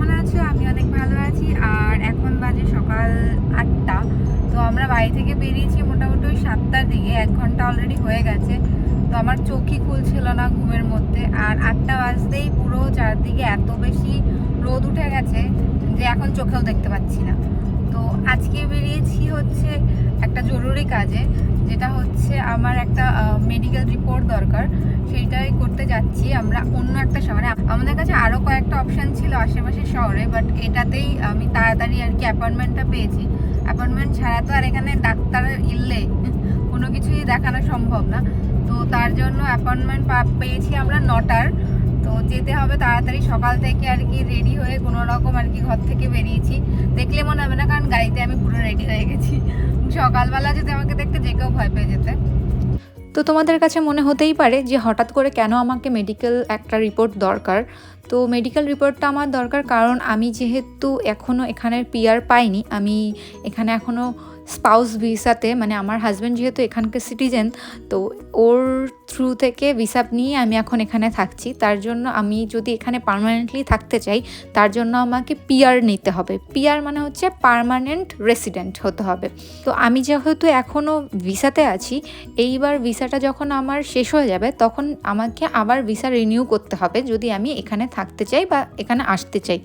কেমন আছো? আমি অনেক ভালো আছি। আর এখন বাজে সকাল 8টা। তো আমরা বাড়ি থেকে বেরিয়েছি মোটামুটি ওই 7টার দিকে। 1 ঘন্টা অলরেডি হয়ে গেছে। তো আমার চোখই খুলছিল না ঘুমের মধ্যে। আর 8টা বাজতেই পুরো চারদিকে এত বেশি রোদ উঠে গেছে যে এখন চোখেও দেখতে পাচ্ছি না। তো আজকে বেরিয়েছি হচ্ছে একটা জরুরি কাজে, যেটা হচ্ছে আমার একটা মেডিকেল রিপোর্ট দরকার। সেইটাই করতে যাচ্ছি আমরা অন্য একটা শহরে। আমাদের কাছে আরও কয়েকটা অপশান ছিল আশেপাশের শহরে, বাট এটাতেই আমি তাড়াতাড়ি আর কি অ্যাপয়েন্টমেন্টটা পেয়েছি। অ্যাপয়েন্টমেন্ট ছাড়া তো আর এখানে ডাক্তার ইল্লে কোনো কিছুই দেখানো সম্ভব না। তো তার জন্য অ্যাপয়েন্টমেন্ট পেয়েছি আমরা 9টার। তো যেতে হবে তাড়াতাড়ি, সকাল থেকে আর কি রেডি হয়ে কোনো রকম আর কি ঘর থেকে বেরিয়েছি। দেখলে মনে হবে না, কারণ গাড়িতে আমি পুরো রেডি হয়ে গেছি। সকালবেলা যদি আমাকে দেখতে যে কেউ ভয় পেয়ে যেতে। তো তোমাদের কাছে মনে হতেই পারে যে হঠাৎ করে কেন আমাকে মেডিকেল একটা রিপোর্ট দরকার। তো মেডিকেল রিপোর্টটা আমার দরকার কারণ আমি যেহেতু এখনও এখানের পিআর পাইনি, আমি এখানে এখনও স্পাউস ভিসাতে, মানে আমার হাজব্যান্ড যেহেতু এখানকার সিটিজেন, তো ওর থ্রু থেকে ভিসা নিয়ে আমি এখন এখানে থাকছি। তার জন্য আমি যদি এখানে পার্মানেন্টলি থাকতে চাই, তার জন্য আমাকে পিআর নিতে হবে। পিআর মানে হচ্ছে পার্মানেন্ট রেসিডেন্ট হতে হবে। তো আমি যেহেতু এখনও ভিসাতে আছি, এইবার ভিসাটা যখন আমার শেষ হয়ে যাবে তখন আমাকে আবার ভিসা রিনিউ করতে হবে যদি আমি এখানে থাকতে চাই বা এখানে আসতে চাই।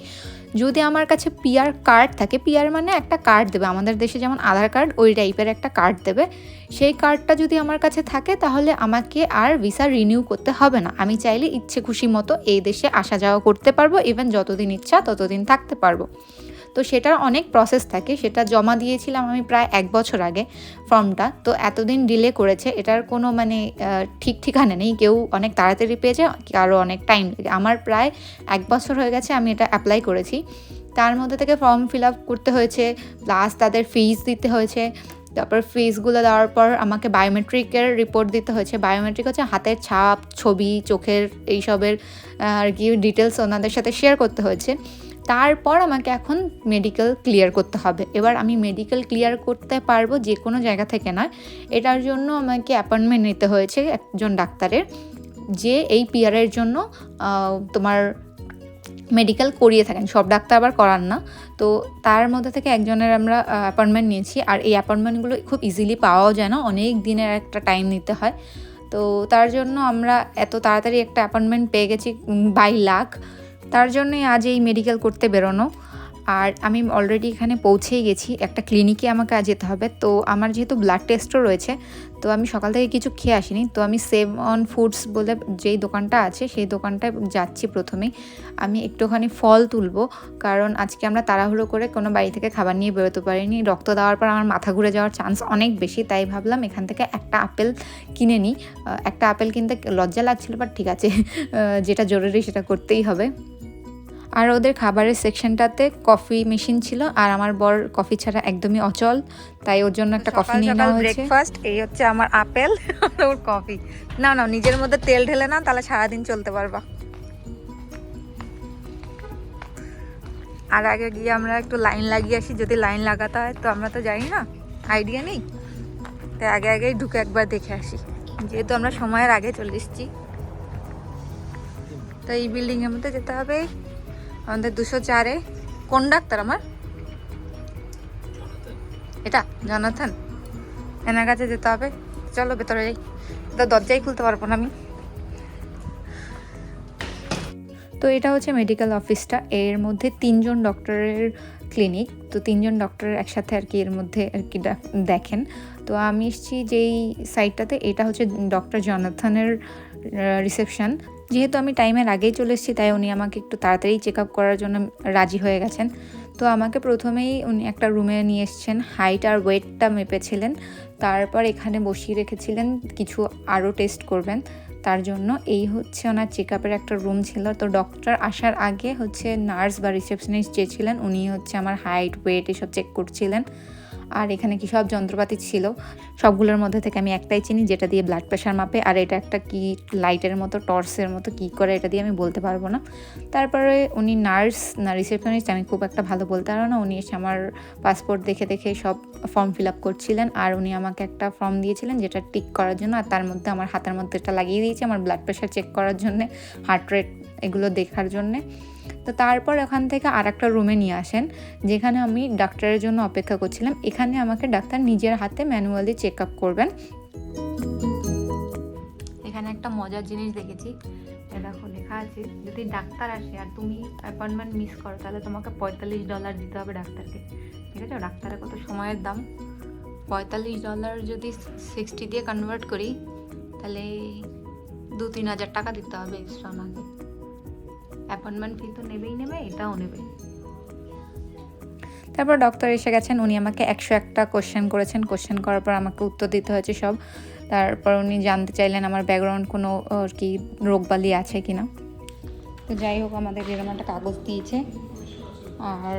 যদি আমার কাছে পিআর কার্ড থাকে, পিআর মানে একটা কার্ড দেবে, আমাদের দেশে যেমন আধার কার্ড ওই টাইপের একটা কার্ড দেবে, সেই কার্ডটা যদি আমার কাছে থাকে তাহলে আমাকে আর ভিসা রিনিউ করতে হবে না। আমি চাইলে ইচ্ছে খুশি মতো এই দেশে আসা যাওয়া করতে পারবো, ইভেন যতদিন ইচ্ছা ততদিন থাকতে পারবো। তো সেটার অনেক প্রসেস থাকে, সেটা জমা দিয়েছিলাম আমি প্রায় 1 বছর আগে ফর্মটা। তো এতদিন ডিলে করেছে, এটার কোনো মানে ঠিক ঠিকানা নেই। কেউ অনেক তাড়াতাড়ি পেয়েছে, কারো অনেক টাইম লাগে। আমার প্রায় 1 বছর হয়ে গেছে আমি এটা অ্যাপ্লাই করেছি। তার মধ্যে থেকে ফর্ম ফিল আপ করতে হয়েছে, প্লাস তাদের ফিস দিতে হয়েছে। তারপর ফিসগুলো দেওয়ার পর আমাকে বায়োমেট্রিকের রিপোর্ট দিতে হয়েছে। বায়োমেট্রিক হচ্ছে হাতের ছাপ, ছবি, চোখের এইসবের আর কি ডিটেলস ওনাদের সাথে শেয়ার করতে হয়েছে। তারপর আমাকে এখন মেডিকেল ক্লিয়ার করতে হবে। এবার আমি মেডিকেল ক্লিয়ার করতে পারবো যে কোনো জায়গা থেকে নয়, এটার জন্য আমাকে অ্যাপয়েন্টমেন্ট নিতে হয়েছে একজন ডাক্তারের, যে এই পিআরের জন্য তোমার মেডিকেল করিয়ে থাকেন। সব ডাক্তার আবার করান না। তো তার মধ্যে থেকে একজনের আমরা অ্যাপয়েন্টমেন্ট নিয়েছি। আর এই অ্যাপয়েন্টমেন্টগুলো খুব ইজিলি পাওয়াও যায় না, অনেক দিনের একটা টাইম নিতে হয়। তো তার জন্য আমরা এত তাড়াতাড়ি একটা অ্যাপয়েন্টমেন্ট পেয়ে গেছি বাই লাক। তার জন্যই আজ এই মেডিকেল করতে বেরোনো। আর আমি অলরেডি এখানে পৌঁছেই গেছি, একটা ক্লিনিকে আমাকে আজ যেতে হবে। তো আমার যেহেতু ব্লাড টেস্টও রয়েছে, তো আমি সকাল থেকে কিছু খেয়ে আসিনি। তো আমি সেভ অন ফুডস বলে যেই দোকানটা আছে সেই দোকানটায় যাচ্ছি। প্রথমেই আমি একটুখানি ফল তুলবো, কারণ আজকে আমরা তাড়াহুড়ো করে কোনো বাড়ি থেকে খাবার নিয়ে বেরোতে পারিনি। রক্ত দেওয়ার পর আমার মাথা ঘুরে যাওয়ার চান্স অনেক বেশি, তাই ভাবলাম এখান থেকে একটা আপেল কিনে নিই। একটা আপেল কিনতে লজ্জা লাগছিল, বাট ঠিক আছে, যেটা জরুরি সেটা করতেই হবে। আর ওদের খাবারের সেকশনটাতে কফি মেশিন ছিল, আর আমার বর কফি ছাড়া একদমই অচল, তাই ওর জন্য একটা কফি নিয়ে নেওয়া হয়েছে। ব্রেকফাস্ট এই হচ্ছে আমার আপেল আর ওর কফি। না না, নিজের মধ্যে তেল ঢেলে না, তাহলে সারাদিন চলতে পারবা। আর আগে গিয়ে আমরা একটু লাইন লাগিয়ে আসি, যদি লাইন লাগাতে হয়। তো আমরা তো জানি না, আইডিয়া নেই, তাই আগে আগেই ঢুকে একবার দেখে আসি, যেহেতু আমরা সময়ের আগে চলে এসেছি। তো এই বিল্ডিংয়ের মধ্যে যেতে হবে আমাদের 204-এ। কোন ডাক্তার আমার? এটা জনাথন, এনার কাছে যেতে হবে। চলো ভেতরে যাই, তো দরজাই খুলতে পারবো না আমি। তো এটা হচ্ছে মেডিকেল অফিসটা, এর মধ্যে 3জন ডক্টরের ক্লিনিক। তো 3জন ডক্টরের একসাথে আর কি এর মধ্যে আর কি দেখেন। তো আমি এসেছি যেই সাইটটাতে, এটা হচ্ছে ডক্টর জনাথনের রিসেপশন। যেহেতু আমি টাইমের আগেই চলে এসেছি, তাই উনি আমাকে একটু তাড়াতাড়ি চেক আপ করার জন্য রাজি হয়ে গেছেন। তো আমাকে প্রথমেই উনি একটা রুমে নিয়ে এসেছেন, হাইট আর ওয়েটটা মেপেছিলেন, তারপর এখানে বসিয়ে রেখেছিলেন কিছু আরও টেস্ট করবেন তার জন্য। এই হচ্ছে ওনার চেক আপের একটা রুম ছিল। তো ডক্টর আসার আগে হচ্ছে নার্স বা রিসেপশনিস্ট যে ছিলেন, উনি হচ্ছে আমার হাইট ওয়েট এসব চেক করছিলেন। আর এখানে কি সব যন্ত্রপাতি ছিল, সবগুলোর মধ্যে থেকে আমি একটাই চিনি যেটা দিয়ে ব্লাড প্রেশার মাপে, আর এটা একটা কি লাইটের মতো, টর্চের মতো কি করে এটা দিয়ে আমি বলতে পারবো না। তারপরে উনি নার্স না রিসেপশনিস্ট আমি খুব একটা ভালো বলতে পারবো না, উনি এসে আমার পাসপোর্ট দেখে দেখে সব ফর্ম ফিল আপ করছিলেন। আর উনি আমাকে একটা ফর্ম দিয়েছিলেন যেটা টিক করার জন্য, আর তার মধ্যে আমার হাতের মধ্যে এটা লাগিয়ে দিয়েছে আমার ব্লাড প্রেশার চেক করার জন্যে, হার্ট রেট এগুলো দেখার জন্যে। তো তারপর ওখান থেকে আর একটা রুমে নিয়ে আসেন, যেখানে আমি ডাক্তারের জন্য অপেক্ষা করছিলাম। এখানে আমাকে ডাক্তার নিজের হাতে ম্যানুয়ালি চেক আপ করবেন। এখানে একটা মজার জিনিস দেখেছি, দেখো লেখা আছে যদি ডাক্তার আসে আর তুমি অ্যাপয়েন্টমেন্ট মিস করো তাহলে তোমাকে $45 দিতে হবে ডাক্তারকে। ঠিক আছে, ডাক্তারের কত সময়ের দাম, $45 যদি 60 দিয়ে কনভার্ট করি তাহলে 2-3 হাজার টাকা দিতে হবে এক্সট্রা আমাকে। অ্যাপয়েন্টমেন্ট ফি তো নেবেই নেবে, এটাও নেবে। তারপর ডক্টর এসে গেছেন, উনি আমাকে 101টা কোশ্চেন করেছেন। কোশ্চেন করার পর আমাকে উত্তর দিতে হয়েছে সব। তারপর উনি জানতে চাইলেন আমার ব্যাকগ্রাউন্ড কোনো আর কি রোগবালি আছে কি না। তো যাই হোক, আমাদের এরকম একটা কাগজ দিয়েছে আর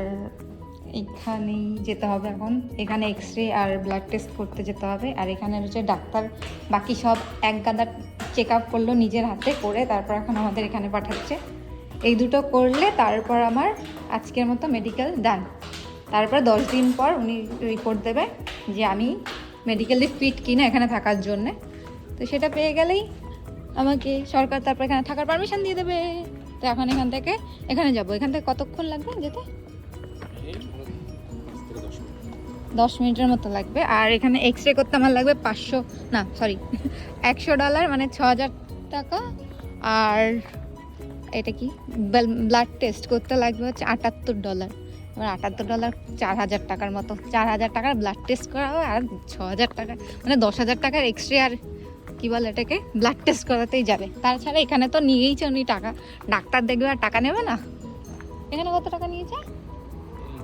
এখানেই যেতে হবে এখন। এখানে এক্স রে আর ব্লাড টেস্ট করতে যেতে হবে। আর এখানে হচ্ছে ডাক্তার বাকি সব এক গাদা চেক আপ করলো নিজের হাতে করে, তারপর এখন আমাদের এখানে পাঠাচ্ছে। এই দুটো করলে তারপর আমার আজকের মতো মেডিকেল ডান। তারপর 10 দিন পর উনি রিপোর্ট দেবে যে আমি মেডিকেলি ফিট কিনা এখানে থাকার জন্যে। তো সেটা পেয়ে গেলেই আমাকে সরকার তারপর এখানে থাকার পারমিশন দিয়ে দেবে। তো এখন এখান থেকে এখানে যাব। এখান থেকে কতক্ষণ লাগবে যেতে? 10 মিনিটের মতো লাগবে। আর এখানে এক্স রে করতে আমার লাগবে $100 মানে 6000 টাকা। আর এটা কি ব্লাড টেস্ট করতে লাগবে হচ্ছে $78। এবার $78 4000 টাকার মতো। 4000 টাকার ব্লাড টেস্ট করা হয় আর 6000 টাকা মানে 10,000 টাকার এক্স রে আর কী বলে এটাকে ব্লাড টেস্ট করাতেই যাবে। তাছাড়া এখানে তো নিয়েইছে উনি টাকা, ডাক্তার দেখবে আর টাকা নেবে না। এখানে কত টাকা নিয়েছে?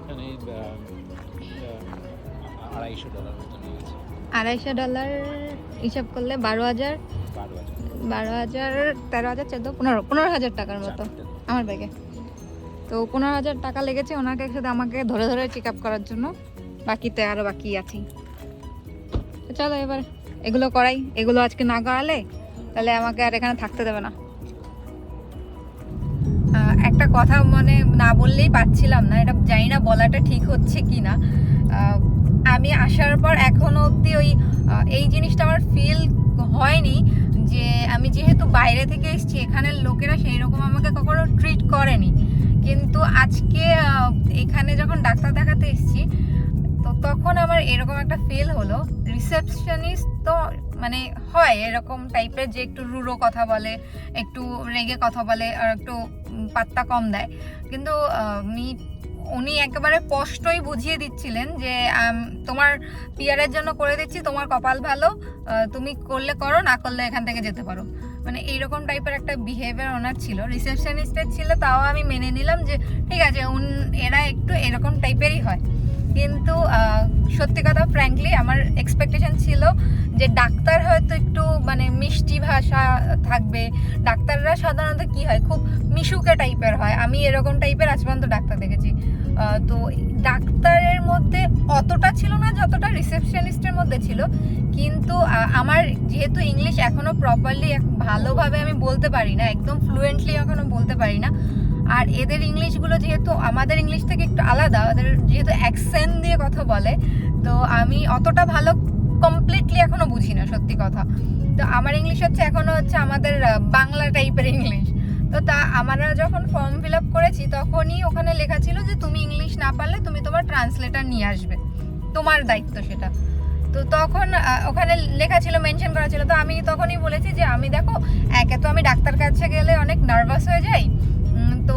এখানে $250 হিসাব করলে 12,000 13,000 14 15,000 টাকার মতো আমার ব্যাগে। তো 15,000 টাকা লেগেছে ওনাকে শুধু আমাকে ধরে ধরে চেক আপ করার জন্য। বাকিতে আরও বাকি আছি। তো চলো এবার এগুলো করাই। এগুলো আজকে না করালে তাহলে আমাকে আর এখানে থাকতে দেবে না। একটা কথা মানে না বললেই পারছিলাম না, এটা জানি না বলাটা ঠিক হচ্ছে কি না। আমি আসার পর এখনো অবধি এই জিনিসটা আমার ফিল হয়নি যে আমি যেহেতু বাইরে থেকে এসেছি এখানের লোকেরা সেই রকম আমাকে কখনো ট্রিট করেনি। কিন্তু আজকে এখানে যখন ডাক্তার দেখাতে এসেছি তো তখন আমার এরকম একটা ফিল হলো। রিসেপশনিস্ট তো মানে হয় এরকম টাইপের যে একটু রুড়ো কথা বলে, একটু রেগে কথা বলে আর একটু পাত্তা কম দেয়। কিন্তু উনি একেবারে স্পষ্টই বুঝিয়ে দিচ্ছিলেন যে তোমার পিয়ারের জন্য করে দিচ্ছি, তোমার কপাল ভালো, তুমি করলে করো, না করলে এখান থেকে যেতে পারো। মানে এইরকম টাইপের একটা বিহেভিয়ার ওনার ছিল। রিসেপশনিস্টের ছিল তাও আমি মেনে নিলাম যে ঠিক আছে এরা একটু এরকম টাইপেরই হয়। কিন্তু সত্যি কথা ফ্র্যাঙ্কলি আমার এক্সপেকটেশন ছিল যে ডাক্তার হয়তো একটু মানে মিষ্টি ভাষা থাকবে। ডাক্তাররা সাধারণত কি হয় খুব মিশুকে টাইপের হয়। আমি এরকম টাইপের আজ পর্যন্ত ডাক্তার দেখেছি। তো ডাক্তারের মধ্যে অতটা ছিল না যতটা রিসেপশনিস্টের মধ্যে ছিল। কিন্তু আমার যেহেতু ইংলিশ এখনও প্রপারলি ভালোভাবে আমি বলতে পারি না, একদম ফ্লুয়েন্টলি এখনও বলতে পারি না। আর এদের ইংলিশগুলো যেহেতু আমাদের ইংলিশ থেকে একটু আলাদা, ওদের যেহেতু অ্যাকসেন্ট দিয়ে কথা বলে, তো আমি অতটা ভালো কমপ্লিটলি এখনও বুঝি না সত্যি কথা। তো আমার ইংলিশ হচ্ছে এখনও হচ্ছে আমাদের বাংলা টাইপের ইংলিশ। তো আমরা যখন ফর্ম ফিল আপ করেছি তখনই ওখানে লেখা ছিল যে তুমি ইংলিশ না পারলে তুমি তোমার ট্রান্সলেটার নিয়ে আসবে, তোমার দায়িত্ব সেটা। তো তখন ওখানে লেখা ছিল, মেনশন করা ছিল। তো আমি তখনই বলেছি যে আমি দেখো একে তো আমি ডাক্তার কাছে গেলে অনেক নার্ভাস হয়ে যাই, তো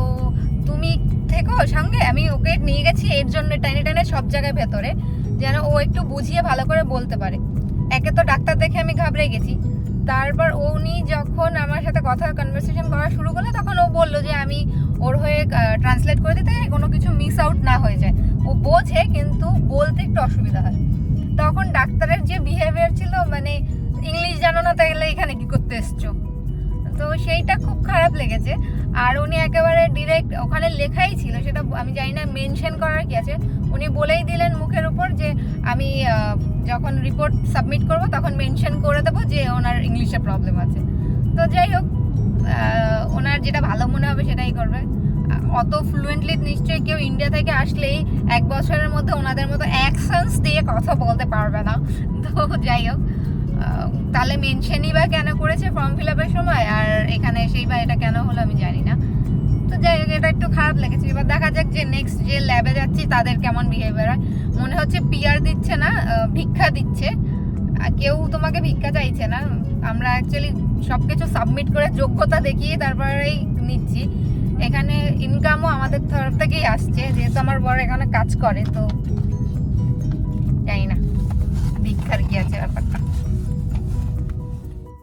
তুমি থেকো সঙ্গে। আমি ওকে নিয়ে গেছি এর জন্য টেনে টেনে সব জায়গায় ভেতরে, যেন ও একটু বুঝিয়ে ভালো করে বলতে পারে। একে তো ডাক্তার দেখে আমি ঘাবড়ে গেছি। তারপর উনি যখন আমার সাথে কথা কনভারসেশন করা শুরু করলো তখন ও বললো যে আমি ওর হয়ে ট্রান্সলেট করে দিতে চাই, কোনো কিছু মিস আউট না হয়ে যায়। ও বোঝে কিন্তু বলতে একটু অসুবিধা হয়। তখন ডাক্তারের যে বিহেভিয়ার ছিল মানে ইংলিশ জানো না তাহলে এখানে কি করতে এসছো, তো সেইটা খুব খারাপ লেগেছে। আর উনি একেবারে ডিরেক্ট ওখানে লেখাই ছিল, সেটা আমি জানি না মেনশন করার কি আছে, উনি বলেই দিলেন মুখের উপর যে আমি যখন রিপোর্ট সাবমিট করব তখন মেনশন করে দেবো যে ওনার ইংলিশে প্রবলেম আছে। তো যাই হোক, ওনার যেটা ভালো মনে হবে সেটাই করবে। অত ফ্লুয়েন্টলি নিশ্চয়ই কেউ ইন্ডিয়া থেকে আসলেই 1 বছরের মধ্যে ওনাদের মতো অ্যাকশনস দিয়ে কথা বলতে পারবে না। তো যাই হোক, তাহলে মেনশনই বা কেন করেছে ফর্ম ফিল আপের সময়, আর এখানে এসেই বা এটা কেন হলো আমি জানি না। তো যাই হোক, এটা একটু খারাপ লেগেছে। এবার দেখা যাক যে নেক্সট যে ল্যাবে যাচ্ছি তাদের কেমন বিহেভিয়ার হয়। মনে হচ্ছে পিআর দিচ্ছে না, ভিক্ষা দিচ্ছে। কেউ তোমাকে ভিক্ষা চাইছে না, আমরা অ্যাকচুয়ালি সবকিছু সাবমিট করে যোগ্যতা দেখিয়ে তারপরেই নিচ্ছি। এখানে ইনকামও আমাদের তরফ থেকেই আসছে, যেহেতু আমার বড় এখানে কাজ করে। তো জানি না ভিক্ষার কি আছে ব্যাপারটা।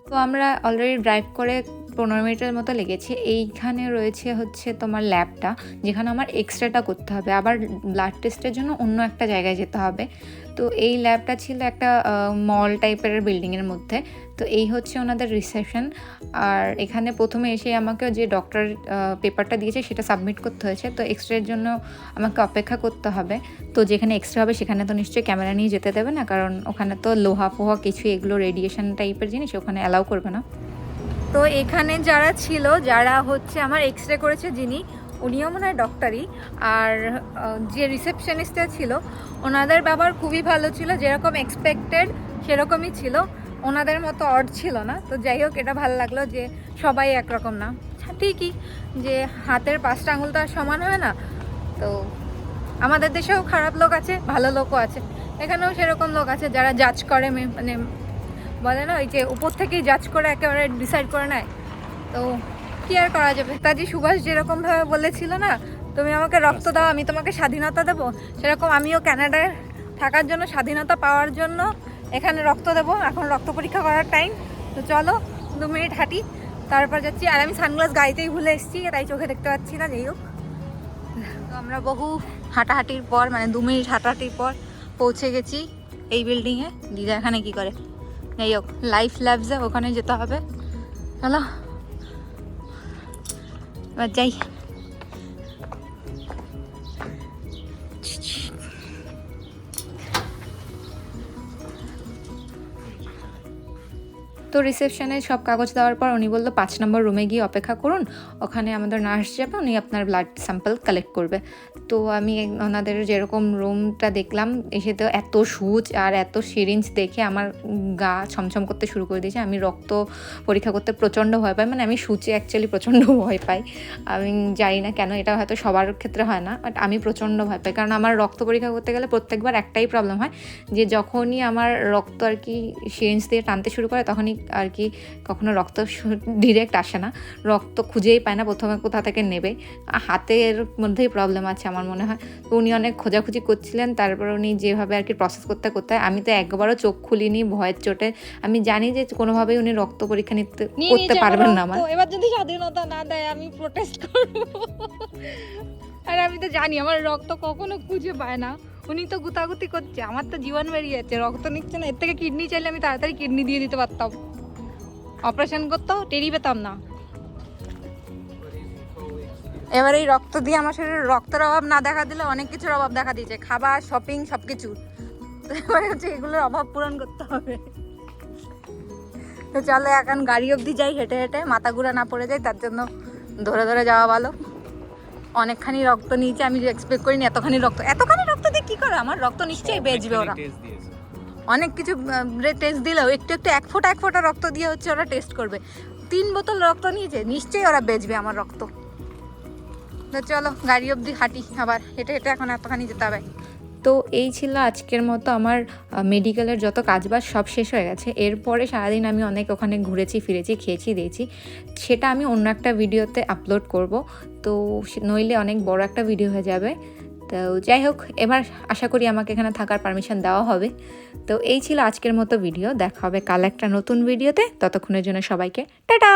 তো আমরা অলরেডি ড্রাইভ করে 15 মিনিটের মতো লেগেছে। এইখানে রয়েছে হচ্ছে তোমার ল্যাবটা, যেখানে আমার এক্সরেটা করতে হবে, আবার ব্লাড টেস্টের জন্য অন্য একটা জায়গায় যেতে হবে। তো এই ল্যাবটা ছিল একটা মল টাইপের বিল্ডিংয়ের মধ্যে। তো এই হচ্ছে ওনাদের রিসেপশন। আর এখানে প্রথমে এসে আমাকে যে ডক্টর পেপারটা দিয়েছে সেটা সাবমিট করতে হয়েছে। তো এক্সরের জন্য আমাকে অপেক্ষা করতে হবে। তো যেখানে এক্সরে হবে সেখানে তো নিশ্চয়ই ক্যামেরা নিয়ে যেতে দেবে না, কারণ ওখানে তো লোহা ফোহা কিছু এগুলো রেডিয়েশন টাইপের জিনিস ওখানে অ্যালাউ করবে না। তো এখানে যারা ছিল, যারা হচ্ছে আমার এক্সরে করেছে যিনি, উনিও মনে হয় ডক্টরই। আর যে রিসেপশনিস্টটা ছিল ওনাদের ব্যবহার খুবই ভালো ছিল, যেরকম এক্সপেক্টেড সেরকমই ছিল, ওনাদের মতো অড ছিল না। তো যাই হোক, এটা ভালো লাগলো যে সবাই একরকম না। ঠিকই যে হাতের 5টা আঙুল তো আর সমান হয় না। তো আমাদের দেশেও খারাপ লোক আছে, ভালো লোকও আছে। এখানেও সেরকম লোক আছে যারা জাজ করে, মানে বলে না ওই যে উপর থেকেই জাজ করে একেবারে ডিসাইড করে নেয়। তো কি আর করা যাবে। নেতাজি সুভাষ যেরকমভাবে বলেছিল না, তুমি আমাকে রক্ত দাও আমি তোমাকে স্বাধীনতা দেবো, সেরকম আমিও কানাডায় থাকার জন্য, স্বাধীনতা পাওয়ার জন্য এখানে রক্ত দেবো। এখন রক্ত পরীক্ষা করার টাইম। তো চলো 2 মিনিট হাঁটি, তারপর যাচ্ছি। আর আমি সানগ্লাস গাড়িতেই ভুলে এসেছি, তাই চোখে দেখতে পাচ্ছি না। যাই হোক, তো আমরা বহু হাঁটাহাঁটির পর, মানে 2 মিনিট হাঁটাহাঁটির পর পৌঁছে গেছি এই বিল্ডিংয়ে। দিদা এখানে কি করে? যাই হোক, লাইফ ল্যাবসে ওখানে যেতে হবে। চলো এবার যাই। তো রিসেপশনে সব কাগজ দেওয়ার পর উনি বললো 5 নম্বর রুমে গিয়ে অপেক্ষা করুন, ওখানে আমাদের নার্স যাবে, উনি আপনার ব্লাড স্যাম্পল কালেক্ট করবে। তো আমি ওনাদের যেরকম রুমটা দেখলাম, এসে তো এত সুচ আর এত সিরিঞ্জ দেখে আমার গা ছমছম করতে শুরু করে দিয়েছে। আমি রক্ত পরীক্ষা করতে প্রচণ্ড ভয় পাই, মানে আমি সুচে অ্যাকচুয়ালি প্রচণ্ড ভয় পাই। আমি জানি না কেন, এটা হয়তো সবার ক্ষেত্রে হয় না, বাট আমি প্রচণ্ড ভয় পাই। কারণ আমার রক্ত পরীক্ষা করতে গেলে প্রত্যেকবার একটাই প্রবলেম হয়, যে যখনই আমার রক্ত আর কি সিরিঞ্জ দিয়ে টানতে শুরু করে তখনই আর কি কখনো রক্ত ডিরেক্ট আসে না, রক্ত খুঁজেই পায় না প্রথমে কোথা থেকে নেবে। হাতের মধ্যেই প্রবলেম আছে আমার মনে হয়। তো উনি অনেক খোঁজাখুঁজি করছিলেন, তারপর উনি যেভাবে আর কি প্রসেস করতে করতে, আমি তো একবারও চোখ খুলিনি ভয়ের চোটে। আমি জানি যে কোনোভাবেই উনি রক্ত পরীক্ষা করতে পারবেন না আমার। এবার যদি স্বাধীনতা না দেয় আমি প্রোটেস্ট করব। আর আমি তো জানি আমার রক্ত কখনো খুঁজে পায় না, উনি তো গুতাগুতি করছে, আমার তো জীবন বেরিয়ে যাচ্ছে, রক্ত নিচ্ছে না। এর থেকে কিডনি চাইলে আমি তাড়াতাড়ি কিডনি দিয়ে দিতে পারতাম, অপারেশন করতেও টেরি পেতাম না। এবার এই রক্ত দিয়ে আমার শরীরে রক্তের অভাব না দেখা দিলে অনেক কিছুর অভাব দেখা দিয়েছে, খাবার, শপিং, সবকিছু। তো এবার হচ্ছে এগুলোর অভাব পূরণ করতে হবে। তো চলো এখন গাড়ি অবধি যাই হেঁটে হেঁটে, মাথা ঘুরা না পড়ে যায়, তার জন্য ধরে ধরে যাওয়া ভালো। অনেকখানি রক্ত নিয়েছে, আমি এক্সপেক্ট করিনি এতখানি রক্ত দিয়ে কি করে, আমার রক্ত নিশ্চয়ই বেচবে ওরা। অনেক কিছু টেস্ট দিলেও একটু একটু এক ফোঁটা রক্ত দিয়ে হচ্ছে ওরা টেস্ট করবে। 3 বোতল রক্ত নিয়েছে, নিশ্চয়ই ওরা বেচবে আমার রক্ত। তো চলো গাড়ি অবধি হাঁটি, আবার হেঁটে হেঁটে এখন এতখানি যেতে হবে। তো এই ছিল আজকের মতো আমার মেডিকেলের যত কাজবাজ সব শেষ হয়ে গেছে। এরপরে সারাদিন আমি অনেক ওখানে ঘুরেছি ফিরেছি, খেয়েছি দিয়েছি, সেটা আমি অন্য একটা ভিডিওতে আপলোড করব। তো নইলে অনেক বড় একটা ভিডিও হয়ে যাবে। তো যাই হোক, এবার আশা করি আমাকে এখানে থাকার পারমিশন দেওয়া হবে। তো এই ছিল আজকের মতো ভিডিও, দেখা হবে কাল একটা নতুন ভিডিওতে। ততক্ষণের জন্য সবাইকে টাটা।